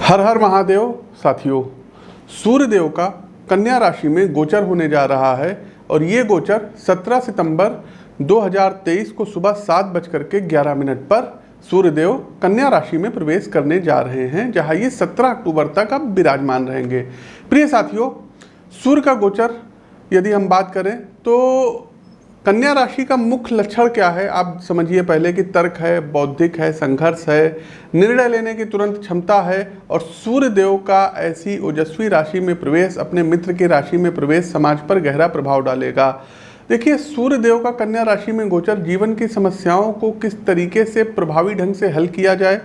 हर हर महादेव। साथियों, सूर्य देव का कन्या राशि में गोचर होने जा रहा है और ये गोचर 17 सितंबर 2023 को सुबह 7:11 पर सूर्य देव कन्या राशि में प्रवेश करने जा रहे हैं, जहां ये 17 अक्टूबर तक अब विराजमान रहेंगे। प्रिय साथियों, सूर्य का गोचर यदि हम बात करें तो कन्या राशि का मुख्य लक्षण क्या है, आप समझिए पहले कि तर्क है, बौद्धिक है, संघर्ष है, निर्णय लेने की तुरंत क्षमता है। और सूर्य देव का ऐसी ओजस्वी राशि में प्रवेश, अपने मित्र की राशि में प्रवेश समाज पर गहरा प्रभाव डालेगा। देखिए, सूर्य देव का कन्या राशि में गोचर जीवन की समस्याओं को किस तरीके से प्रभावी ढंग से हल किया जाए,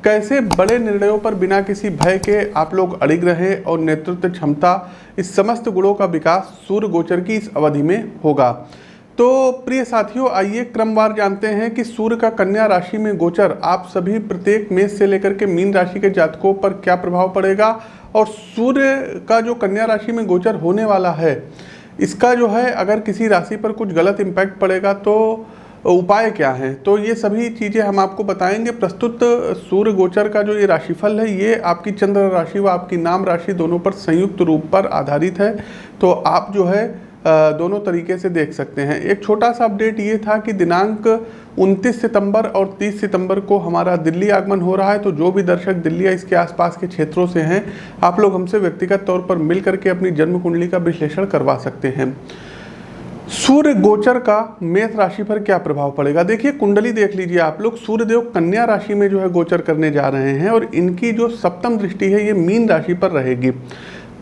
कैसे बड़े निर्णयों पर बिना किसी भय के आप लोग अड़िग रहें और नेतृत्व क्षमता, इस समस्त गुणों का विकास सूर्य गोचर की इस अवधि में होगा। तो प्रिय साथियों, आइए क्रमवार जानते हैं कि सूर्य का कन्या राशि में गोचर आप सभी प्रत्येक मेष से लेकर के मीन राशि के जातकों पर क्या प्रभाव पड़ेगा, और सूर्य का जो कन्या राशि में गोचर होने वाला है इसका जो है अगर किसी राशि पर कुछ गलत इम्पैक्ट पड़ेगा तो उपाय क्या हैं, तो ये सभी चीज़ें हम आपको बताएंगे। प्रस्तुत सूर्य गोचर का जो ये राशिफल है ये आपकी चंद्र राशि व आपकी नाम राशि दोनों पर संयुक्त रूप पर आधारित है, तो आप जो है दोनों तरीके से देख सकते हैं। एक छोटा सा अपडेट ये था कि दिनांक 29 सितंबर और 30 सितंबर को हमारा दिल्ली आगमन हो रहा है, तो जो भी दर्शक दिल्ली या इसके आसपास के क्षेत्रों से हैं, आप लोग हमसे व्यक्तिगत तौर पर मिल करके अपनी जन्म कुंडली का विश्लेषण करवा सकते हैं। सूर्य गोचर का मेष राशि पर क्या प्रभाव पड़ेगा, देखिए कुंडली देख लीजिए आप लोग। सूर्य देव कन्या राशि में जो है गोचर करने जा रहे हैं और इनकी जो सप्तम दृष्टि है ये मीन राशि पर रहेगी।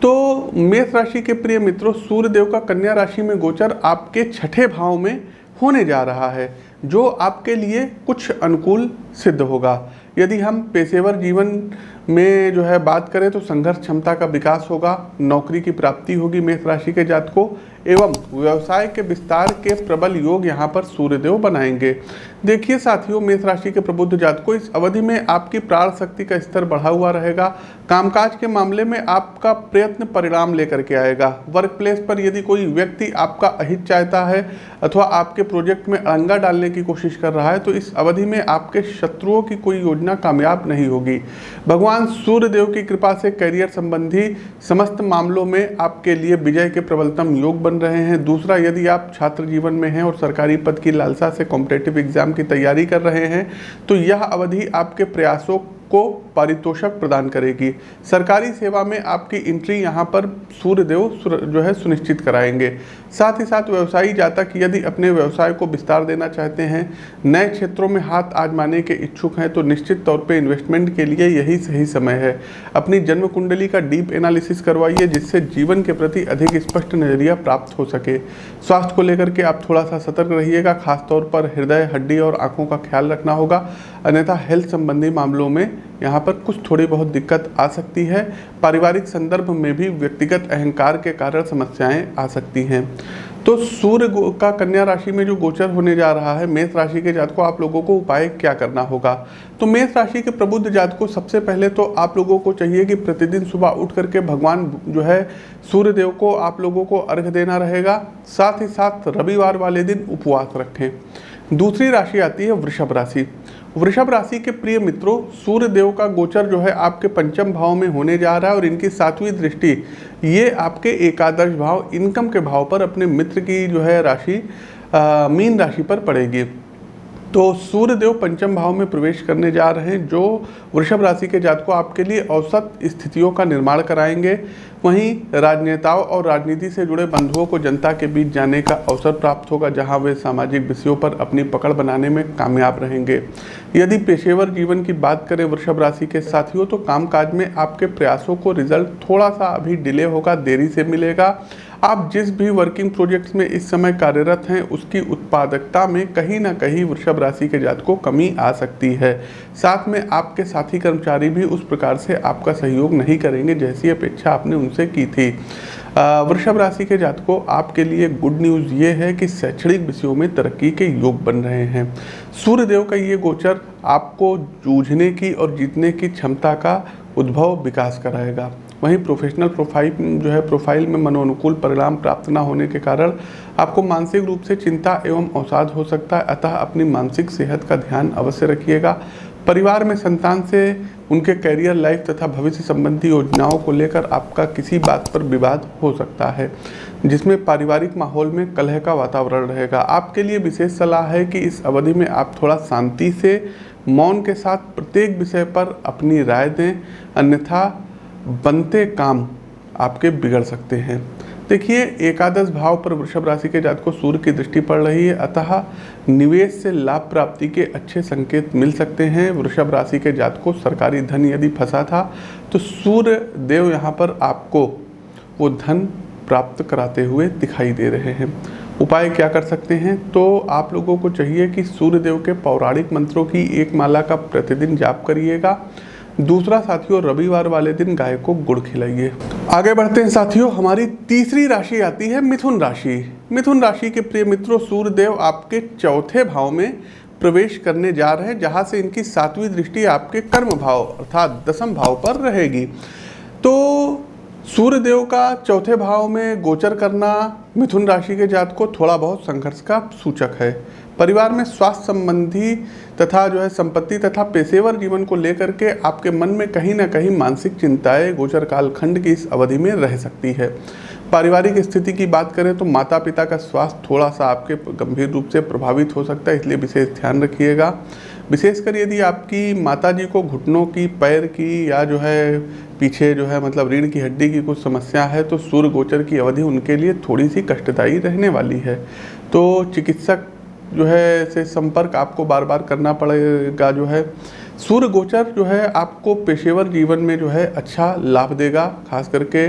तो मेष राशि के प्रिय मित्रों, सूर्य देव का कन्या राशि में गोचर आपके छठे भाव में होने जा रहा है, जो आपके लिए कुछ अनुकूल सिद्ध होगा। यदि हम पेशेवर जीवन में जो है बात करें तो संघर्ष क्षमता का विकास होगा, नौकरी की प्राप्ति होगी मेष राशि के जातकों, एवं व्यवसाय के विस्तार के प्रबल योग यहाँ पर सूर्यदेव बनाएंगे। देखिए साथियों, मेष राशि के प्रबुद्ध जातकों, इस अवधि में आपकी प्राण शक्ति का स्तर बढ़ा हुआ रहेगा। कामकाज के मामले में आपका प्रयत्न परिणाम लेकर के आएगा। वर्क प्लेस पर यदि कोई व्यक्ति आपका अहित चाहता है अथवा आपके प्रोजेक्ट में अड़ंगा डालने की कोशिश कर रहा है, तो इस अवधि में आपके शत्रुओं की कोई योजना कामयाब नहीं होगी। भगवान सूर्य देव की कृपा से करियर संबंधी समस्त मामलों में आपके लिए विजय के प्रबलतम योग बन रहे हैं। दूसरा, यदि आप छात्र जीवन में हैं और सरकारी पद की लालसा से कॉम्पिटिटिव एग्जाम की तैयारी कर रहे हैं, तो यह अवधि आपके प्रयासों को पारितोषिक प्रदान करेगी। सरकारी सेवा में आपकी एंट्री यहाँ पर सूर्यदेव जो है सुनिश्चित कराएंगे। साथ ही साथ व्यवसायी जातक यदि अपने व्यवसाय को विस्तार देना चाहते हैं, नए क्षेत्रों में हाथ आजमाने के इच्छुक हैं, तो निश्चित तौर पे इन्वेस्टमेंट के लिए यही सही समय है। अपनी जन्म कुंडली का डीप एनालिसिस करवाइए, जिससे जीवन के प्रति अधिक स्पष्ट नजरिया प्राप्त हो सके। स्वास्थ्य को लेकर के आप थोड़ा सा सतर्क रहिएगा, खासतौर पर हृदय, हड्डी और आंखों का ख्याल रखना होगा, अन्यथा हेल्थ संबंधी मामलों में यहाँ पर कुछ थोड़ी बहुत दिक्कत आ सकती है। पारिवारिक संदर्भ में भी व्यक्तिगत अहंकार के कारण समस्याएं आ सकती हैं। तो सूर्य का कन्या राशि में जो गोचर होने जा रहा है, मेष राशि के जातकों आप लोगों को उपाय क्या करना होगा। तो मेष राशि के प्रबुद्ध जातकों, सबसे पहले तो आप लोगों को चाहिए कि प्रतिदिन सुबह उठ करके भगवान जो है सूर्य देव को आप लोगों को अर्घ्य देना रहेगा। साथ ही साथ रविवार वाले दिन उपवास रखें। दूसरी राशि आती है वृषभ राशि। वृषभ राशि के प्रिय मित्रों, सूर्य देव का गोचर जो है आपके पंचम भाव में होने जा रहा है और इनकी सातवीं दृष्टि ये आपके एकादश भाव इनकम के भाव पर अपने मित्र की जो है राशि मीन राशि पर पड़ेगी। तो सूर्य देव पंचम भाव में प्रवेश करने जा रहे हैं, जो वृषभ राशि के जातकों आपके लिए औसत स्थितियों का निर्माण कराएंगे। वहीं राजनेताओं और राजनीति से जुड़े बंधुओं को जनता के बीच जाने का अवसर प्राप्त होगा, जहां वे सामाजिक विषयों पर अपनी पकड़ बनाने में कामयाब रहेंगे। यदि पेशेवर जीवन की बात करें वृषभ राशि के साथियों, तो कामकाज में आपके प्रयासों को रिजल्ट थोड़ा सा अभी डिले होगा, देरी से मिलेगा। आप जिस भी वर्किंग प्रोजेक्ट्स में इस समय कार्यरत हैं, उसकी उत्पादकता में कहीं ना कहीं वृषभ राशि के जातकों को कमी आ सकती है। साथ में आपके साथी कर्मचारी भी उस प्रकार से आपका सहयोग नहीं करेंगे जैसी अपेक्षा आपने उनसे की थी। वृषभ राशि के जातकों आपके लिए गुड न्यूज़ ये है कि शैक्षणिक विषयों में तरक्की के योग बन रहे हैं। सूर्य देव का ये गोचर आपको जूझने की और जीतने की क्षमता का उद्भव विकास कराएगा। वहीं प्रोफेशनल प्रोफाइल में मनोनुकूल परिणाम प्राप्त न होने के कारण आपको मानसिक रूप से चिंता एवं अवसाद हो सकता है, अतः अपनी मानसिक सेहत का ध्यान अवश्य रखिएगा। परिवार में संतान से उनके करियर, लाइफ तथा भविष्य संबंधी योजनाओं को लेकर आपका किसी बात पर विवाद हो सकता है, जिसमें पारिवारिक माहौल में कलह का वातावरण रहेगा। आपके लिए विशेष सलाह है कि इस अवधि में आप थोड़ा शांति से, मौन के साथ प्रत्येक विषय पर अपनी राय दें, अन्यथा बनते काम आपके बिगड़ सकते हैं। देखिए, एकादश भाव पर वृषभ राशि के जातकों को सूर्य की दृष्टि पड़ रही है, अतः निवेश से लाभ प्राप्ति के अच्छे संकेत मिल सकते हैं। वृषभ राशि के जातकों को सरकारी धन यदि फंसा था तो सूर्य देव यहाँ पर आपको वो धन प्राप्त कराते हुए दिखाई दे रहे हैं। उपाय क्या कर सकते हैं? तो आप लोगों को चाहिए कि सूर्य देव के पौराणिक मंत्रों की एक माला का प्रतिदिन जाप करिएगा। दूसरा साथियों, रविवार वाले दिन गाय को गुड़ खिलाइए। आगे बढ़ते हैं साथियों, हमारी तीसरी राशि आती है मिथुन राशि। मिथुन राशि के प्रिय मित्रों, सूर्य देव आपके चौथे भाव में प्रवेश करने जा रहे हैं, जहां से इनकी 7वीं दृष्टि आपके कर्म भाव अर्थात दशम भाव पर रहेगी। तो सूर्य देव का चौथे भाव में गोचर करना मिथुन राशि के जातकों को थोड़ा बहुत संघर्ष का सूचक है। परिवार में स्वास्थ्य संबंधी तथा संपत्ति तथा पेशेवर जीवन को लेकर के आपके मन में कहीं ना कहीं मानसिक चिंताएं गोचर कालखंड की इस अवधि में रह सकती है। पारिवारिक स्थिति की बात करें तो माता पिता का स्वास्थ्य थोड़ा सा आपके गंभीर रूप से प्रभावित हो सकता है, इसलिए विशेष ध्यान रखिएगा। विशेषकर यदि आपकी माता जी को घुटनों की, पैर की या पीछे मतलब रीढ़ की हड्डी की कुछ समस्या है तो सूर्य गोचर की अवधि उनके लिए थोड़ी सी कष्टदायी रहने वाली है। तो चिकित्सक से संपर्क आपको बार बार करना पड़ेगा। सूर्य गोचर आपको पेशेवर जीवन में अच्छा लाभ देगा। खास करके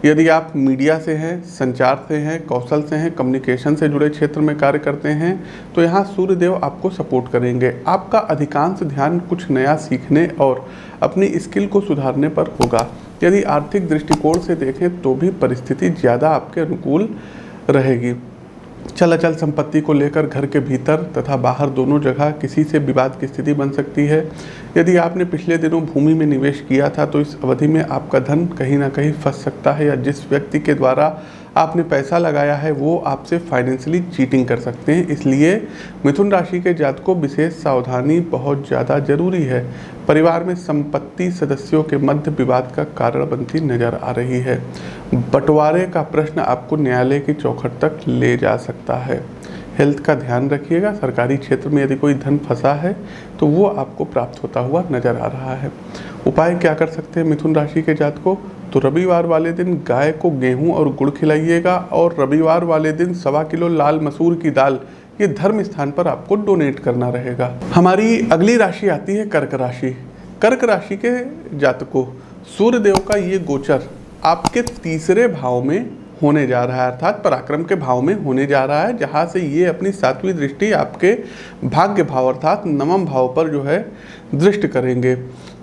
यदि आप मीडिया से हैं, संचार से हैं, कौशल से हैं, कम्युनिकेशन से जुड़े क्षेत्र में कार्य करते हैं तो यहाँ सूर्य देव आपको सपोर्ट करेंगे। आपका अधिकांश ध्यान कुछ नया सीखने और अपनी स्किल को सुधारने पर होगा। यदि आर्थिक दृष्टिकोण से देखें तो भी परिस्थिति ज़्यादा आपके अनुकूल रहेगी। चल संपत्ति को लेकर घर के भीतर तथा बाहर दोनों जगह किसी से विवाद की स्थिति बन सकती है। यदि आपने पिछले दिनों भूमि में निवेश किया था तो इस अवधि में आपका धन कहीं ना कहीं फंस सकता है, या जिस व्यक्ति के द्वारा आपने पैसा लगाया है वो आपसे फाइनेंशियली चीटिंग कर सकते हैं। इसलिए मिथुन राशि के जातकों को विशेष सावधानी बहुत ज़्यादा जरूरी है। परिवार में संपत्ति सदस्यों के मध्य विवाद का कारण बनती नजर आ रही है। बंटवारे का प्रश्न आपको न्यायालय की चौखट तक ले जा सकता है। हेल्थ का ध्यान रखिएगा। सरकारी क्षेत्र में यदि कोई धन फंसा है तो वो आपको प्राप्त होता हुआ नजर आ रहा है। उपाय क्या कर सकते हैं मिथुन राशि के जातकों को? तो रविवार वाले दिन गाय को गेहूं और गुड़ खिलाइएगा, और रविवार वाले दिन 1.25 किलो लाल मसूर की दाल ये धर्म स्थान पर आपको डोनेट करना रहेगा। हमारी अगली राशि आती है कर्क राशि। कर्क राशि के जातकों, सूर्य देव का ये गोचर आपके तीसरे भाव में होने जा रहा है, अर्थात पराक्रम के भाव में होने जा रहा है, जहां से ये अपनी 7वीं दृष्टि आपके भाग्य भाव अर्थात नवम भाव पर दृष्टि करेंगे।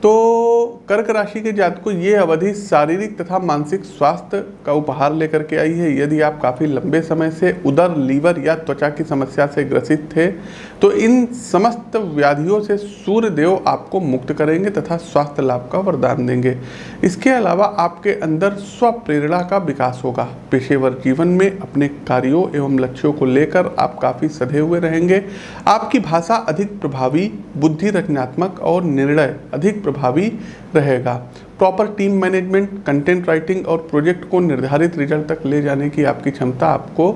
तो कर्क राशि के जातकों को ये अवधि शारीरिक तथा मानसिक स्वास्थ्य का उपहार लेकर के आई है। यदि आप काफ़ी लंबे समय से उदर, लीवर या त्वचा की समस्या से ग्रसित थे तो इन समस्त व्याधियों से सूर्य देव आपको मुक्त करेंगे तथा स्वास्थ्य लाभ का वरदान देंगे। इसके अलावा आपके अंदर स्वप्रेरणा का विकास होगा। पेशेवर जीवन में अपने कार्यों एवं लक्ष्यों को लेकर आप काफ़ी सधे हुए रहेंगे। आपकी भाषा अधिक प्रभावी, बुद्धि रचनात्मक और निर्णय अधिक प्रभावी रहेगा। Proper team management, content writing और प्रोजेक्ट को निर्धारित रिजल्ट तक ले जाने की आपकी क्षमता आपको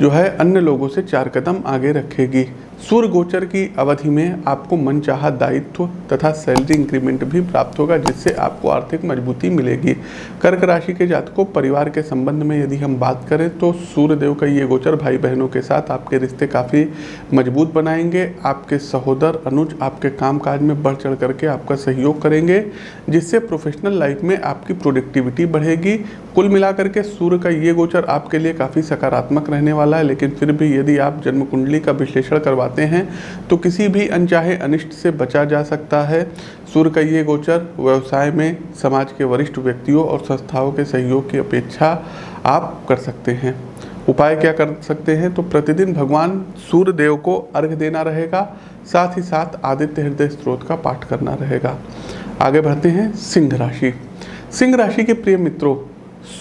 अन्य लोगों से 4 कदम आगे रखेगी। सूर्य गोचर की अवधि में आपको मनचाहा दायित्व तथा सैलरी इंक्रीमेंट भी प्राप्त होगा, जिससे आपको आर्थिक मजबूती मिलेगी। कर्क राशि के जातकों को परिवार के संबंध में यदि हम बात करें तो सूर्य देव का ये गोचर भाई बहनों के साथ आपके रिश्ते काफ़ी मजबूत बनाएंगे। आपके सहोदर, अनुज आपके कामकाज में बढ़ चढ़ करके आपका सहयोग करेंगे, जिससे प्रोफेशनल लाइफ में आपकी प्रोडक्टिविटी बढ़ेगी। कुल मिलाकर के सूर्य का ये गोचर आपके लिए काफ़ी सकारात्मक रहने वाला है, लेकिन फिर भी यदि आप जन्म कुंडली का विश्लेषण करवाते हैं तो किसी भी अनचाहे अनिष्ट से बचा जा सकता है। सूर्य का ये गोचर व्यवसाय में समाज के वरिष्ठ व्यक्तियों और संस्थाओं के सहयोग की अपेक्षा आप कर सकते हैं। उपाय क्या कर सकते हैं? तो प्रतिदिन भगवान सूर्य देव को अर्घ्य देना रहेगा, साथ ही साथ आदित्य हृदय स्तोत्र का पाठ करना रहेगा। आगे बढ़ते हैं सिंह राशि। सिंह राशि के प्रिय मित्रों,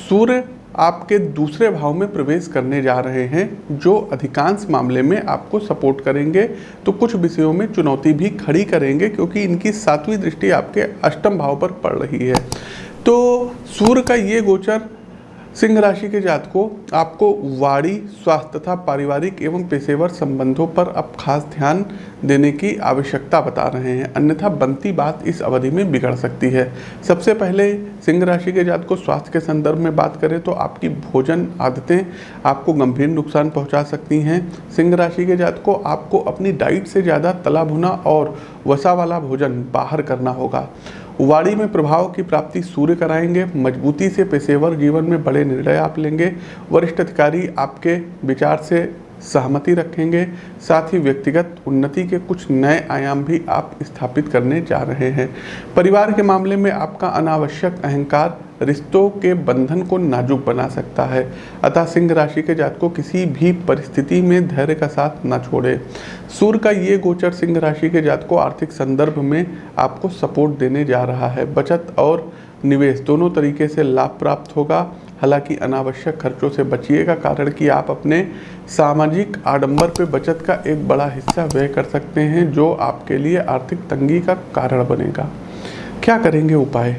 सूर्य आपके दूसरे भाव में प्रवेश करने जा रहे हैं, जो अधिकांश मामले में आपको सपोर्ट करेंगे। तो कुछ विषयों में चुनौती भी खड़ी करेंगे, क्योंकि इनकी 7वीं दृष्टि आपके अष्टम भाव पर पड़ रही है। तो सूर्य का ये गोचर सिंह राशि के जातकों आपको वाणी, स्वास्थ्य तथा पारिवारिक एवं पेशेवर संबंधों पर अब खास ध्यान देने की आवश्यकता बता रहे हैं, अन्यथा बनती बात इस अवधि में बिगड़ सकती है। सबसे पहले सिंह राशि के जातकों स्वास्थ्य के संदर्भ में बात करें तो आपकी भोजन आदतें आपको गंभीर नुकसान पहुंचा सकती हैं। सिंह राशि के जातकों आपको अपनी डाइट से ज़्यादा तला भुना और वसा वाला भोजन बाहर करना होगा। वाणी में प्रभाव की प्राप्ति सूर्य कराएंगे। मजबूती से पेशेवर जीवन में बड़े निर्णय आप लेंगे। वरिष्ठ अधिकारी आपके विचार से सहमति रखेंगे। साथ ही व्यक्तिगत उन्नति के कुछ नए आयाम भी आप स्थापित करने जा रहे हैं। परिवार के मामले में आपका अनावश्यक अहंकार रिश्तों के बंधन को नाजुक बना सकता है, अतः सिंह राशि के जातकों किसी भी परिस्थिति में धैर्य का साथ न छोड़े। सूर्य का ये गोचर सिंह राशि के जातकों आर्थिक संदर्भ में आपको सपोर्ट देने जा रहा है। बचत और निवेश दोनों तरीके से लाभ प्राप्त होगा। हालांकि अनावश्यक खर्चों से बचिएगा, कारण कि आप अपने सामाजिक आडंबर पे बचत का एक बड़ा हिस्सा व्यय कर सकते हैं, जो आपके लिए आर्थिक तंगी का कारण बनेगा। क्या करेंगे उपाय?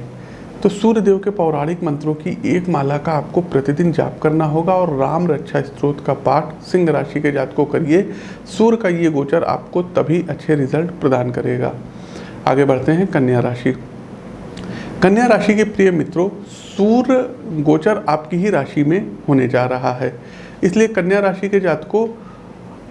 तो सूर्य देव के पौराणिक मंत्रों की एक माला का आपको प्रतिदिन जाप करना होगा और राम रक्षा स्तोत्र का पाठ सिंह राशि के जातकों करिए। सूर्य का ये गोचर आपको तभी अच्छे रिजल्ट प्रदान करेगा। आगे बढ़ते हैं कन्या राशि। कन्या राशि के प्रिय मित्रों, सूर्य गोचर आपकी ही राशि में होने जा रहा है, इसलिए कन्या राशि के जातकों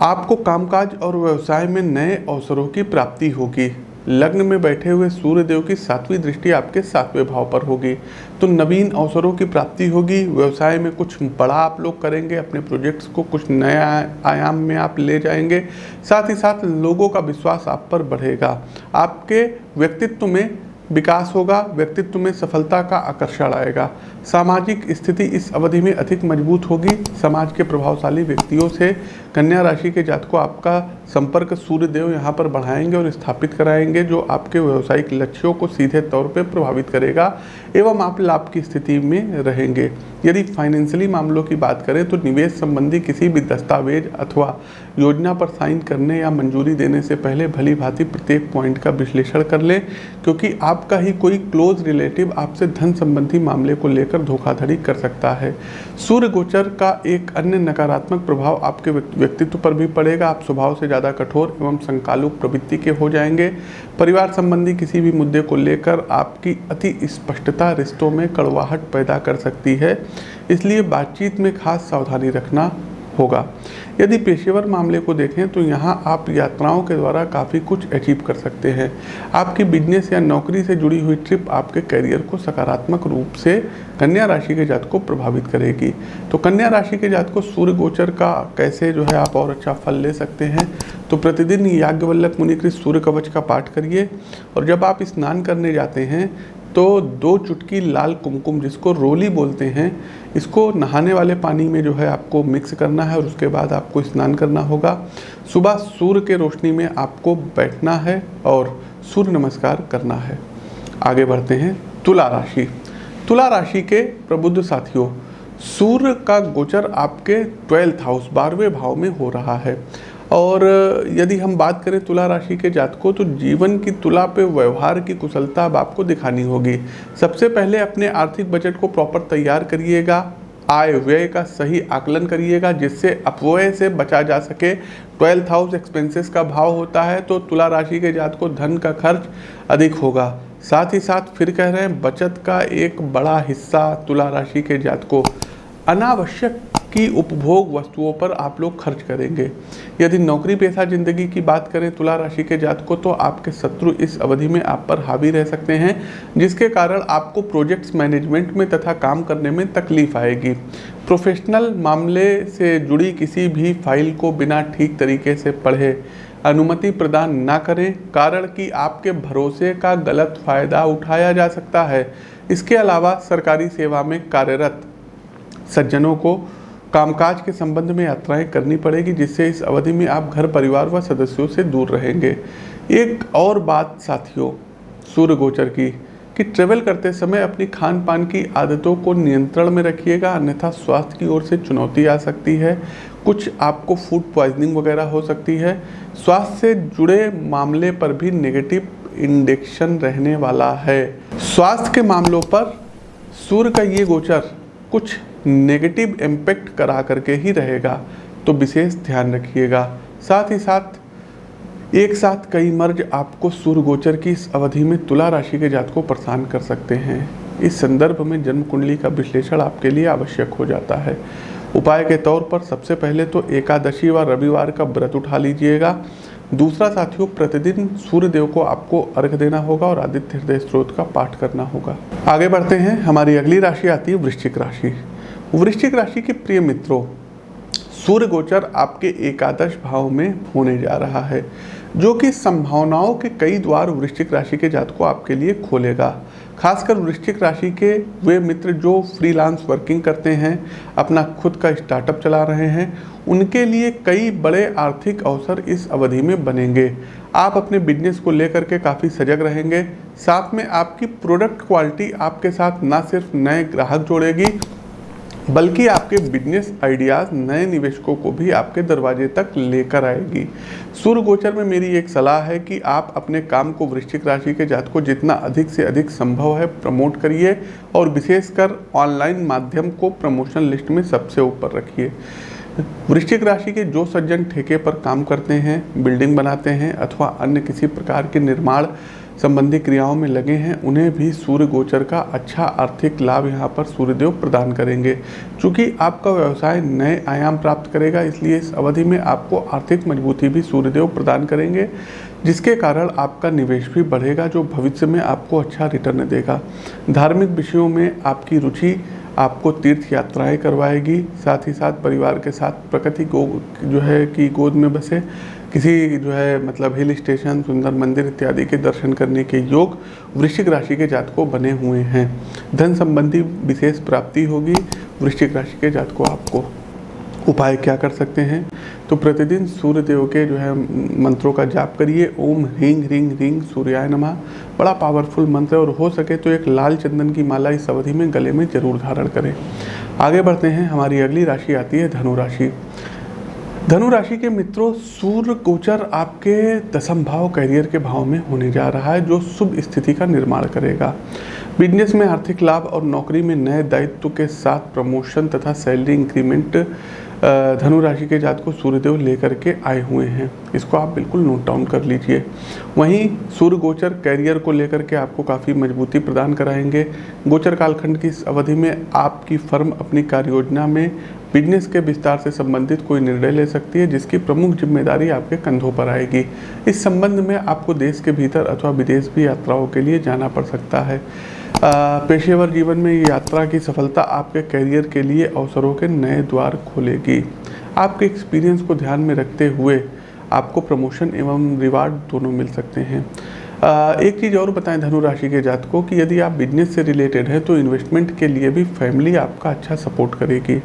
आपको कामकाज और व्यवसाय में नए अवसरों की प्राप्ति होगी। लग्न में बैठे हुए सूर्य देव की 7वीं दृष्टि आपके 7वें भाव पर होगी, तो नवीन अवसरों की प्राप्ति होगी। व्यवसाय में कुछ बड़ा आप लोग करेंगे, अपने प्रोजेक्ट्स को कुछ नया आयाम में आप ले जाएंगे। साथ ही साथ लोगों का विश्वास आप पर बढ़ेगा। आपके व्यक्तित्व में विकास होगा, व्यक्तित्व में सफलता का आकर्षण आएगा। सामाजिक स्थिति इस अवधि में अधिक मजबूत होगी। समाज के प्रभावशाली व्यक्तियों से कन्या राशि के जातकों आपका संपर्क सूर्य देव यहाँ पर बढ़ाएंगे और स्थापित कराएंगे, जो आपके व्यावसायिक लक्ष्यों को सीधे तौर पर प्रभावित करेगा एवं आप लाभ की स्थिति में रहेंगे। यदि फाइनेंशियली मामलों की बात करें तो निवेश संबंधी किसी भी दस्तावेज अथवा योजना पर साइन करने या मंजूरी देने से पहले भली भांति प्रत्येक पॉइंट का विश्लेषण कर लें, क्योंकि आपका ही कोई क्लोज रिलेटिव आपसे धन संबंधी मामले को लेकर धोखाधड़ी कर सकता है। सूर्य गोचर का एक अन्य नकारात्मक प्रभाव आपके व्यक्तित्व पर भी पड़ेगा। आप स्वभाव से ज़्यादा कठोर एवं संकालु प्रवृत्ति के हो जाएंगे। परिवार संबंधी किसी भी मुद्दे को लेकर आपकी अति स्पष्टता रिश्तों में कड़वाहट पैदा कर सकती है, इसलिए बातचीत में खास सावधानी रखना होगा। यदि पेशेवर मामले को देखें तो यहाँ आप यात्राओं के द्वारा काफ़ी कुछ अचीव कर सकते हैं। आपकी बिजनेस या नौकरी से जुड़ी हुई ट्रिप आपके करियर को सकारात्मक रूप से कन्या राशि के जातकों को प्रभावित करेगी। तो कन्या राशि के जातकों को सूर्य गोचर का कैसे जो है आप और अच्छा फल ले सकते हैं, तो प्रतिदिन याज्ञवल्क्य मुनिकृत सूर्य कवच का पाठ करिए, और जब आप स्नान करने जाते हैं तो 2 चुटकी लाल कुमकुम, जिसको रोली बोलते हैं, इसको नहाने वाले पानी में जो है आपको मिक्स करना है और उसके बाद आपको स्नान करना होगा। सुबह सूर्य के रोशनी में आपको बैठना है और सूर्य नमस्कार करना है। आगे बढ़ते हैं तुला राशि। तुला राशि के प्रबुद्ध साथियों, सूर्य का गोचर आपके 12th हाउस 12वें भाव में हो रहा है, और यदि हम बात करें तुला राशि के जातकों तो जीवन की तुला पे व्यवहार की कुशलता अब आपको दिखानी होगी। सबसे पहले अपने आर्थिक बजट को प्रॉपर तैयार करिएगा। आय व्यय का सही आकलन करिएगा, जिससे अपव्यय से बचा जा सके। 12th हाउस एक्सपेंसेस का भाव होता है, तो तुला राशि के जातकों धन का खर्च अधिक होगा। साथ ही साथ फिर कह रहे हैं बचत का एक बड़ा हिस्सा तुला राशि के जातकों अनावश्यक की उपभोग वस्तुओं पर आप लोग खर्च करेंगे। यदि नौकरी पेशा जिंदगी की बात करें तुला राशि के जातकों, तो आपके शत्रु इस अवधि में आप पर हावी रह सकते हैं, जिसके कारण आपको प्रोजेक्ट्स मैनेजमेंट में तथा काम करने में तकलीफ आएगी। प्रोफेशनल मामले से जुड़ी किसी भी फाइल को बिना ठीक तरीके से पढ़े अनुमति प्रदान ना करें, कारण कि आपके भरोसे का गलत फायदा उठाया जा सकता है। इसके अलावा सरकारी सेवा में कार्यरत सज्जनों को कामकाज के संबंध में यात्राएं करनी पड़ेगी, जिससे इस अवधि में आप घर परिवार व सदस्यों से दूर रहेंगे। एक और बात साथियों सूर्य गोचर की, कि ट्रेवल करते समय अपनी खान पान की आदतों को नियंत्रण में रखिएगा, अन्यथा स्वास्थ्य की ओर से चुनौती आ सकती है। कुछ आपको फूड पॉइजनिंग वगैरह हो सकती है। स्वास्थ्य से जुड़े मामले पर भी नेगेटिव इंडेक्शन रहने वाला है। स्वास्थ्य के मामलों पर सूर्य का ये गोचर कुछ नेगेटिव इम्पैक्ट करा करके ही रहेगा, तो विशेष ध्यान रखिएगा। साथ ही साथ एक साथ कई मर्ज आपको सूर्य गोचर की इस अवधि में तुला राशि के जातकों को परेशान कर सकते हैं। इस संदर्भ में जन्म कुंडली का विश्लेषण आपके लिए आवश्यक हो जाता है। उपाय के तौर पर सबसे पहले तो एकादशी व रविवार का व्रत उठा लीजिएगा। दूसरा साथियों, प्रतिदिन सूर्य देव को आपको अर्घ्य देना होगा और आदित्य हृदय स्तोत्र का पाठ करना होगा। आगे बढ़ते हैं। हमारी अगली राशि आती है वृश्चिक राशि। वृश्चिक राशि के प्रिय मित्रों, सूर्य गोचर आपके एकादश भाव में होने जा रहा है, जो कि संभावनाओं के कई द्वार वृश्चिक राशि के जातकों को आपके लिए खोलेगा। खासकर वृश्चिक राशि के वे मित्र जो फ्रीलांस वर्किंग करते हैं, अपना खुद का स्टार्टअप चला रहे हैं, उनके लिए कई बड़े आर्थिक अवसर इस अवधि में बनेंगे। आप अपने बिजनेस को लेकर के काफ़ी सजग रहेंगे। साथ में आपकी प्रोडक्ट क्वालिटी आपके साथ ना सिर्फ नए ग्राहक जोड़ेगी, बल्कि आपके बिजनेस आइडियाज़ नए निवेशकों को भी आपके दरवाजे तक लेकर आएगी। सूर्य गोचर में मेरी एक सलाह है कि आप अपने काम को वृश्चिक राशि के जातकों को जितना अधिक से अधिक संभव है प्रमोट करिए और विशेषकर ऑनलाइन माध्यम को प्रमोशन लिस्ट में सबसे ऊपर रखिए। वृश्चिक राशि के जो सज्जन ठेके पर काम करते हैं, बिल्डिंग बनाते हैं अथवा अन्य किसी प्रकार के निर्माण संबंधी क्रियाओं में लगे हैं, उन्हें भी सूर्य गोचर का अच्छा आर्थिक लाभ यहाँ पर सूर्यदेव प्रदान करेंगे। चूँकि आपका व्यवसाय नए आयाम प्राप्त करेगा, इसलिए इस अवधि में आपको आर्थिक मजबूती भी सूर्यदेव प्रदान करेंगे, जिसके कारण आपका निवेश भी बढ़ेगा, जो भविष्य में आपको अच्छा रिटर्न देगा। धार्मिक विषयों में आपकी रुचि आपको तीर्थ यात्राएं करवाएगी। साथ ही साथ परिवार के साथ प्रकृति को जो है कि गोद में बसे किसी जो है मतलब हिल स्टेशन, सुंदर मंदिर इत्यादि के दर्शन करने के योग वृश्चिक राशि के जातकों बने हुए हैं। धन संबंधी विशेष प्राप्ति होगी वृश्चिक राशि के जातकों। आपको उपाय क्या कर सकते हैं, तो प्रतिदिन सूर्य देव के जो है मंत्रों का जाप करिए। ओम ह्रीं ह्रीं ह्रीं सूर्याय नमः, बड़ा पावरफुल मंत्र, और हो सके तो एक लाल चंदन की माला इस अवधि में गले में जरूर धारण करें। आगे बढ़ते हैं। हमारी अगली राशि आती है धनु राशि। धनु राशि के मित्रों, सूर्य गोचर आपके दसम भाव करियर के भाव में होने जा रहा है, जो शुभ स्थिति का निर्माण करेगा। बिजनेस में आर्थिक लाभ और नौकरी में नए दायित्व के साथ प्रमोशन तथा सैलरी इंक्रीमेंट धनु राशि के जातकों को सूर्यदेव लेकर के आए हुए हैं। इसको आप बिल्कुल नोट डाउन कर लीजिए। वहीं सूर्य गोचर कैरियर को लेकर के आपको काफ़ी मजबूती प्रदान कराएंगे। गोचर कालखंड की इस अवधि में आपकी फर्म अपनी कार्य योजना में बिजनेस के विस्तार से संबंधित कोई निर्णय ले सकती है, जिसकी प्रमुख जिम्मेदारी आपके कंधों पर आएगी। इस संबंध में आपको देश के भीतर अथवा विदेश भी यात्राओं के लिए जाना पड़ सकता है। पेशेवर जीवन में ये यात्रा की सफलता आपके करियर के लिए अवसरों के नए द्वार खोलेगी। आपके एक्सपीरियंस को ध्यान में रखते हुए आपको प्रमोशन एवं रिवार्ड दोनों मिल सकते हैं। एक चीज़ और बताएं धनु राशि के जातकों कि यदि आप बिजनेस से रिलेटेड हैं तो इन्वेस्टमेंट के लिए भी फैमिली आपका अच्छा सपोर्ट करेगी।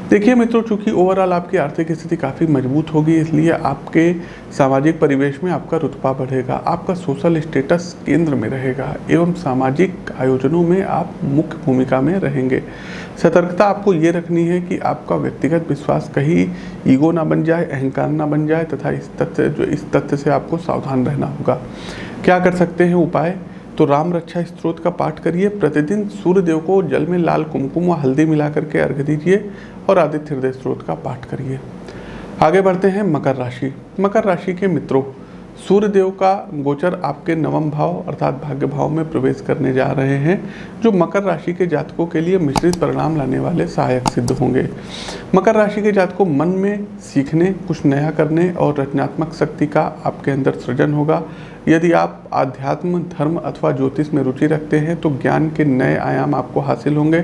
देखिए मित्रों, चूँकि ओवरऑल आपकी आर्थिक स्थिति काफ़ी मजबूत होगी, इसलिए आपके सामाजिक परिवेश में आपका रुतबा बढ़ेगा। आपका सोशल स्टेटस केंद्र में रहेगा एवं सामाजिक आयोजनों में आप मुख्य भूमिका में रहेंगे। सतर्कता आपको ये रखनी है कि आपका व्यक्तिगत विश्वास कहीं ईगो ना बन जाए, अहंकार ना बन जाए, तथा इस तथ्य से आपको सावधान रहना होगा। क्या कर सकते हैं उपाय, तो राम रक्षा स्तोत्र का पाठ करिए। प्रतिदिन सूर्य देव को जल में लाल कुमकुम व हल्दी मिला करके अर्घ्य दीजिए और आदित्य हृदय स्तोत्र का पाठ करिए। आगे बढ़ते हैं मकर राशि। मकर राशि के मित्रों, सूर्य देव का गोचर आपके नवम भाव अर्थात भाग्य भाव में प्रवेश करने जा रहे हैं, जो मकर राशि के जातकों के लिए मिश्रित परिणाम लाने वाले सहायक सिद्ध होंगे। मकर राशि के जातकों मन में सीखने, कुछ नया करने और रचनात्मक शक्ति का आपके अंदर सृजन होगा। यदि आप आध्यात्म, धर्म अथवा ज्योतिष में रुचि रखते हैं तो ज्ञान के नए आयाम आपको हासिल होंगे।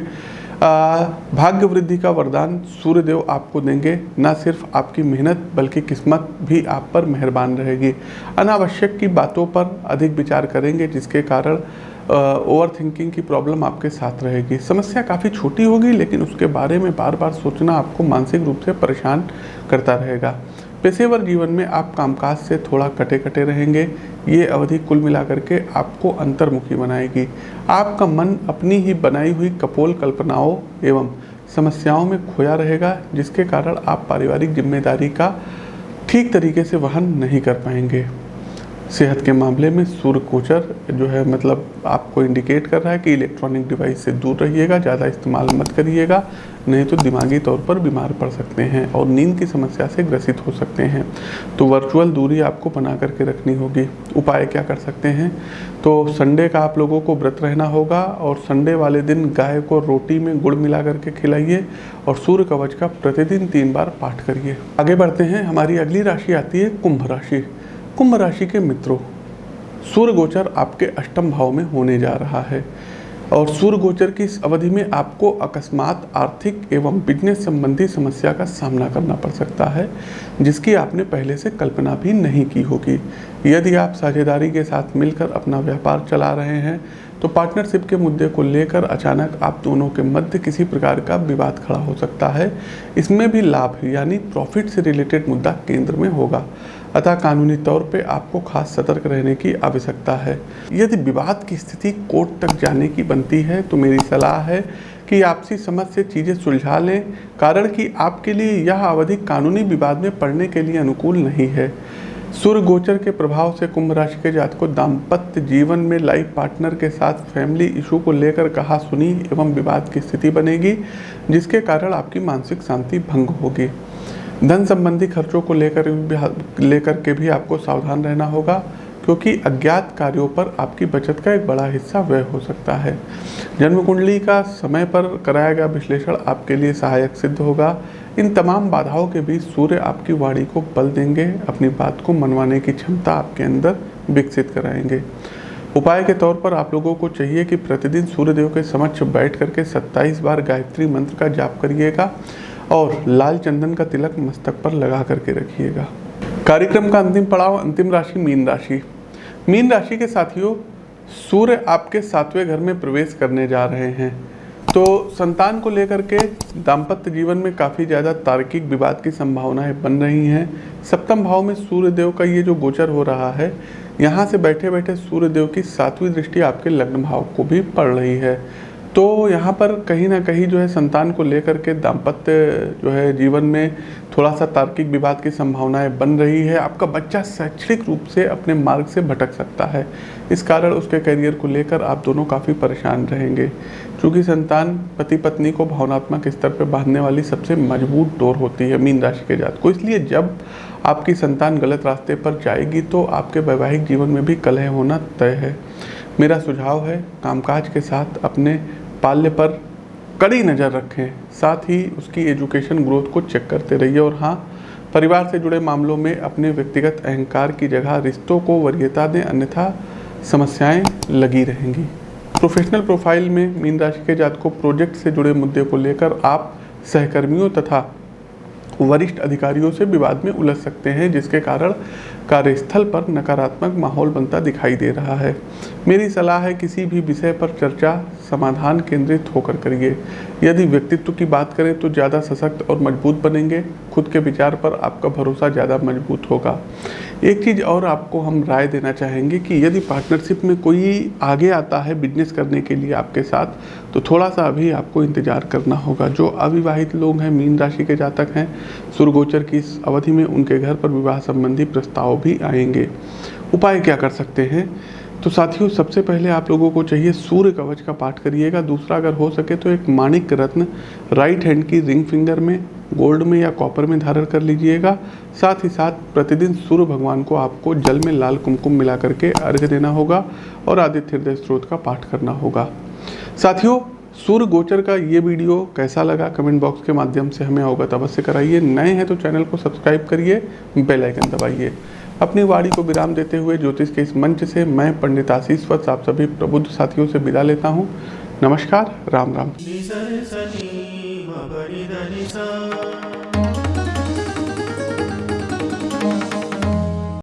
भाग्य वृद्धि का वरदान सूर्यदेव आपको देंगे। न सिर्फ आपकी मेहनत बल्कि किस्मत भी आप पर मेहरबान रहेगी। अनावश्यक की बातों पर अधिक विचार करेंगे, जिसके कारण ओवर थिंकिंग की प्रॉब्लम आपके साथ रहेगी। समस्या काफ़ी छोटी होगी, लेकिन उसके बारे में बार बार सोचना आपको मानसिक रूप से परेशान करता रहेगा। पेशेवर जीवन में आप कामकाज से थोड़ा कटे कटे रहेंगे। ये अवधि कुल मिलाकर के आपको अंतर्मुखी बनाएगी। आपका मन अपनी ही बनाई हुई कपोल कल्पनाओं एवं समस्याओं में खोया रहेगा, जिसके कारण आप पारिवारिक जिम्मेदारी का ठीक तरीके से वहन नहीं कर पाएंगे। सेहत के मामले में सूर्य गोचर जो है मतलब आपको इंडिकेट कर रहा है कि इलेक्ट्रॉनिक डिवाइस से दूर रहिएगा, ज़्यादा इस्तेमाल मत करिएगा, नहीं तो दिमागी तौर पर बीमार पड़ सकते हैं और नींद की समस्या से ग्रसित हो सकते हैं। तो वर्चुअल दूरी आपको बना करके रखनी होगी। उपाय क्या कर सकते हैं? तो संडे का आप लोगों को व्रत रहना होगा और संडे वाले दिन गाय को रोटी में गुड़ मिला करके खिलाइए और सूर्य कवच का प्रतिदिन 3 बार पाठ करिए। आगे बढ़ते हैं। हमारी अगली राशि आती है कुंभ राशि। कुंभ राशि के मित्रों, सूर्य गोचर आपके अष्टम भाव में होने जा रहा है और सूर्य गोचर की इस अवधि में आपको अकस्मात आर्थिक एवं बिजनेस संबंधी समस्या का सामना करना पड़ सकता है, जिसकी आपने पहले से कल्पना भी नहीं की होगी। यदि आप साझेदारी के साथ मिलकर अपना व्यापार चला रहे हैं तो पार्टनरशिप के मुद्दे को लेकर अचानक आप दोनों के मध्य किसी प्रकार का विवाद खड़ा हो सकता है। इसमें भी लाभ यानी प्रॉफिट से रिलेटेड मुद्दा केंद्र में होगा, अतः कानूनी तौर पे आपको खास सतर्क रहने की आवश्यकता है। यदि विवाद की स्थिति कोर्ट तक जाने की बनती है तो मेरी सलाह है कि आपसी समझ से चीज़ें सुलझा लें, कारण कि आपके लिए यह अवधि कानूनी विवाद में पड़ने के लिए अनुकूल नहीं है। सूर्य गोचर के प्रभाव से कुंभ राशि के जातकों दाम्पत्य जीवन में लाइफ पार्टनर के साथ फैमिली इशू को लेकर कहासुनी एवं विवाद की स्थिति बनेगी, जिसके कारण आपकी मानसिक शांति भंग होगी। धन संबंधी खर्चों को लेकर के भी आपको सावधान रहना होगा, क्योंकि अज्ञात कार्यों पर आपकी बचत का एक बड़ा हिस्सा व्यय हो सकता है। जन्म कुंडली का समय पर कराया गया विश्लेषण आपके लिए सहायक सिद्ध होगा। इन तमाम बाधाओं के बीच सूर्य आपकी वाणी को बल देंगे, अपनी बात को मनवाने की क्षमता आपके अंदर विकसित कराएंगे। उपाय के तौर पर आप लोगों को चाहिए कि प्रतिदिन सूर्यदेव के समक्ष बैठ करके 27 बार गायत्री मंत्र का जाप करिएगा और लाल चंदन का तिलक मस्तक पर लगा करके रखिएगा। कार्यक्रम का अंतिम पड़ाव, अंतिम राशि मीन राशि। मीन राशि के साथियों, सूर्य आपके 7वें घर में प्रवेश करने जा रहे हैं, तो संतान को लेकर के दाम्पत्य जीवन में काफ़ी ज़्यादा तार्किक विवाद की संभावनाएं बन रही हैं। सप्तम भाव में सूर्यदेव का ये जो गोचर हो रहा है, यहाँ से बैठे बैठे सूर्यदेव की 7वीं दृष्टि आपके लग्न भाव को भी पड़ रही है। तो यहाँ पर कहीं ना कहीं जो है संतान को लेकर के दाम्पत्य जो है जीवन में थोड़ा सा तार्किक विवाद की संभावनाएं बन रही है। आपका बच्चा शैक्षणिक रूप से अपने मार्ग से भटक सकता है, इस कारण उसके करियर को लेकर आप दोनों काफ़ी परेशान रहेंगे। चूँकि संतान पति पत्नी को भावनात्मक स्तर पर बांधने वाली सबसे मजबूत डोर होती है मीन राशि के जातकों, इसलिए जब आपकी संतान गलत रास्ते पर जाएगी तो आपके वैवाहिक जीवन में भी कलह होना तय है। मेरा सुझाव है कामकाज के साथ अपने पाल्य पर कड़ी नज़र रखें, साथ ही उसकी एजुकेशन ग्रोथ को चेक करते रहिए। और हाँ, परिवार से जुड़े मामलों में अपने व्यक्तिगत अहंकार की जगह रिश्तों को वरीयता दें, अन्यथा समस्याएं लगी रहेंगी। प्रोफेशनल प्रोफाइल में मीन राशि के जातकों प्रोजेक्ट से जुड़े मुद्दे को लेकर आप सहकर्मियों तथा वरिष्ठ अधिकारियों से विवाद में उलझ सकते हैं, जिसके कारण कार्यस्थल पर नकारात्मक माहौल बनता दिखाई दे रहा है। मेरी सलाह है किसी भी विषय पर चर्चा समाधान केंद्रित होकर करिए। यदि व्यक्तित्व की बात करें तो ज़्यादा सशक्त और मजबूत बनेंगे, खुद के विचार पर आपका भरोसा ज़्यादा मजबूत होगा। एक चीज़ और आपको हम राय देना चाहेंगे कि यदि पार्टनरशिप में कोई आगे आता है बिजनेस करने के लिए आपके साथ, तो थोड़ा सा अभी आपको इंतज़ार करना होगा। जो अविवाहित लोग हैं, मीन राशि के जातक हैं, सूर्य गोचर की इस अवधि में उनके घर पर विवाह संबंधी प्रस्ताव भी आएंगे। उपाय क्या कर सकते हैं? तो साथियों, सबसे पहले आप लोगों को चाहिए सूर्य कवच का पाठ करिएगा। दूसरा, अगर हो सके तो एक माणिक रत्न राइट हैंड की रिंग फिंगर में, गोल्ड में या कॉपर में धारण कर लीजिएगा। साथ ही साथ प्रतिदिन सूर्य भगवान को आपको जल में लाल कुमकुम मिला करके अर्घ्य देना होगा और आदित्य हृदय स्त्रोत का पाठ करना होगा। साथियों, सूर्य गोचर का ये वीडियो कैसा लगा कमेंट बॉक्स के माध्यम से हमें अवगत अवश्य कराइए। नए हैं तो चैनल को सब्सक्राइब करिए, बेल आइकन दबाइए। अपनी वाणी को विराम देते हुए ज्योतिष के इस मंच से मैं पंडित आशीष वत्स आप सभी प्रबुद्ध साथियों से विदा लेता हूँ। नमस्कार, राम राम।